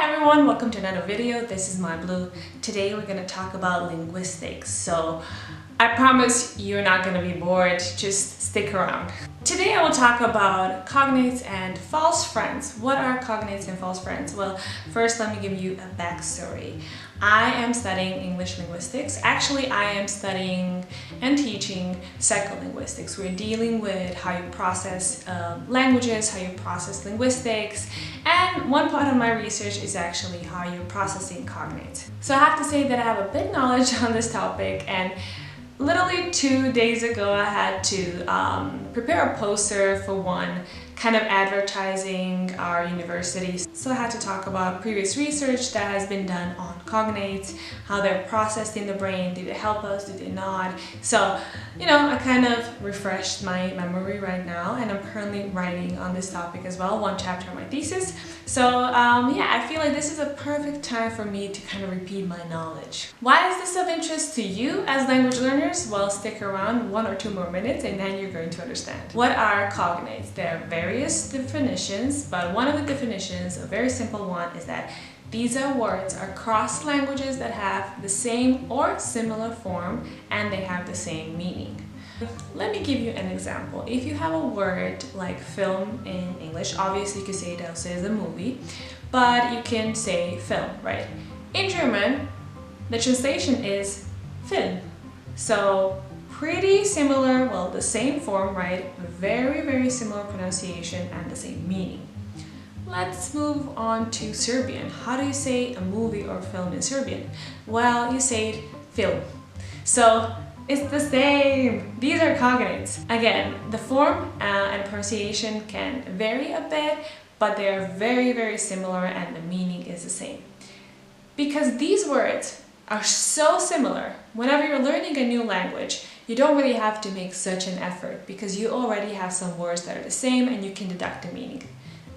Hi everyone, welcome to another video. This is my Blue. Today we're going to talk about linguistics. So I promise you're not going to be bored, just stick around. Today I will talk about cognates and false friends. What are cognates and false friends? Well, first let me give you a backstory. I am studying English linguistics. Actually, I am studying and teaching psycholinguistics. We're dealing with how you process languages, how you process linguistics, and one part of my research is actually how you're processing cognates. So I have to say that I have a big knowledge on this topic, and literally 2 days ago I had to prepare a poster for one kind of advertising our university. So I had to talk about previous research that has been done on cognates, how they're processed in the brain, did it help us, did it not? So, you know, I kind of refreshed my memory right now, and I'm currently writing on this topic as well, one chapter of my thesis. So yeah, I feel like this is a perfect time for me to kind of repeat my knowledge. Why is this of interest to you as language learners? Well, stick around 1 or 2 more minutes and then you're going to understand. What are cognates? There are various definitions, but one of the definitions, a very simple one, is that these are words across languages that have the same or similar form and they have the same meaning. Let me give you an example. If you have a word like film in English, obviously you can say it also as a movie, but you can say film, right? In German, the translation is Film. So pretty similar, well, the same form, right? Very similar pronunciation and the same meaning. Let's move on to Serbian. How do you say a movie or film in Serbian? Well, you say it film. So it's the same. These are cognates. Again, the form and pronunciation can vary a bit, but they are very similar and the meaning is the same. Because these words are so similar, whenever you're learning a new language, you don't really have to make such an effort because you already have some words that are the same and you can deduct the meaning.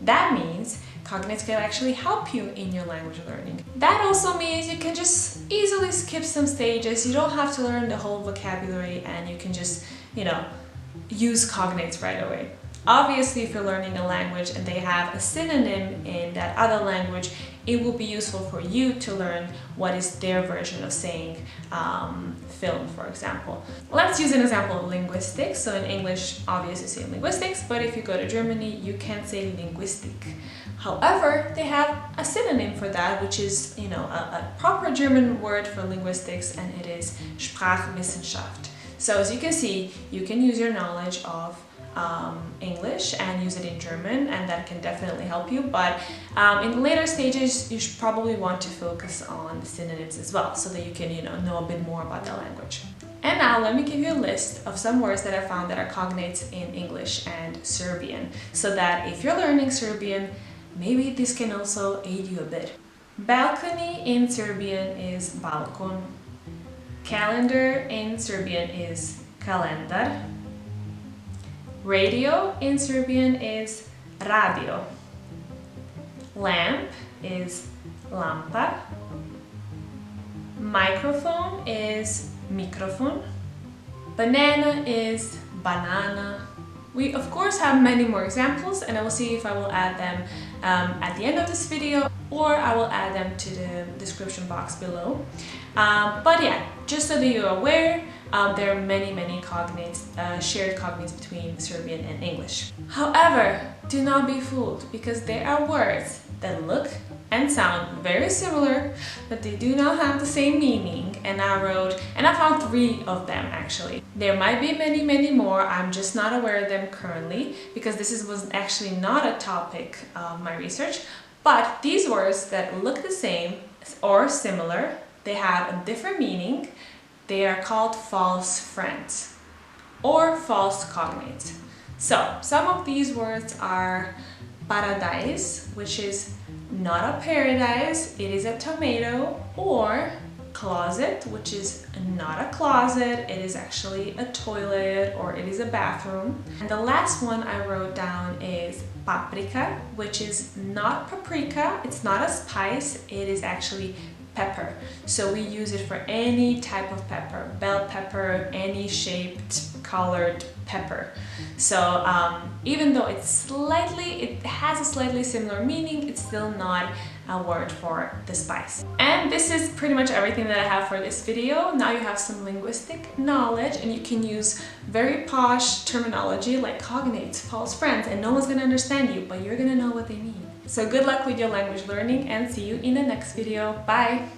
That means cognates can actually help you in your language learning. That also means you can just easily skip some stages. You don't have to learn the whole vocabulary and you can just, you know, use cognates right away. Obviously, if you're learning a language and they have a synonym in that other language, it will be useful for you to learn what is their version of saying film, for example. Let's use an example of linguistics. So in English, obviously say linguistics, but if you go to Germany, you can say linguistic. However, they have a synonym for that, which is, you know, a proper German word for linguistics, and it is Sprachwissenschaft. So as you can see, you can use your knowledge of English and use it in German, and that can definitely help you, but in later stages you should probably want to focus on the synonyms as well so that you can, you know a bit more about the language. And now let me give you a list of some words that I found that are cognates in English and Serbian, so that if you're learning Serbian, maybe this can also aid you a bit. Balcony in Serbian is balkon. Calendar in Serbian is kalendar. Radio in Serbian is radio. Lamp is lampa. Microphone is mikrofon. Banana is banana. We of course have many more examples, and I will see if I will add them at the end of this video, or I will add them to the description box below. But yeah, just so that you're aware, there are many cognates, shared cognates between Serbian and English. However, do not be fooled, because there are words that look and sound very similar, but they do not have the same meaning, and I found 3 of them actually. There might be many more, I'm just not aware of them currently, because this was actually not a topic of my research, but these words that look the same or similar, they have a different meaning. They are called false friends or false cognates. So some of these words are paradise, which is not a paradise, it is a tomato, or closet, which is not a closet, it is actually a toilet or it is a bathroom. And the last one I wrote down is paprika, which is not paprika, it's not a spice, it is actually pepper. So we use it for any type of pepper, bell pepper, any shaped, colored pepper. So even though it has a slightly similar meaning, it's still not word for the spice. And this is pretty much everything that I have for this video. Now you have some linguistic knowledge and you can use very posh terminology like cognates, false friends, and no one's gonna understand you, but you're gonna know what they mean. So good luck with your language learning and see you in the next video. Bye!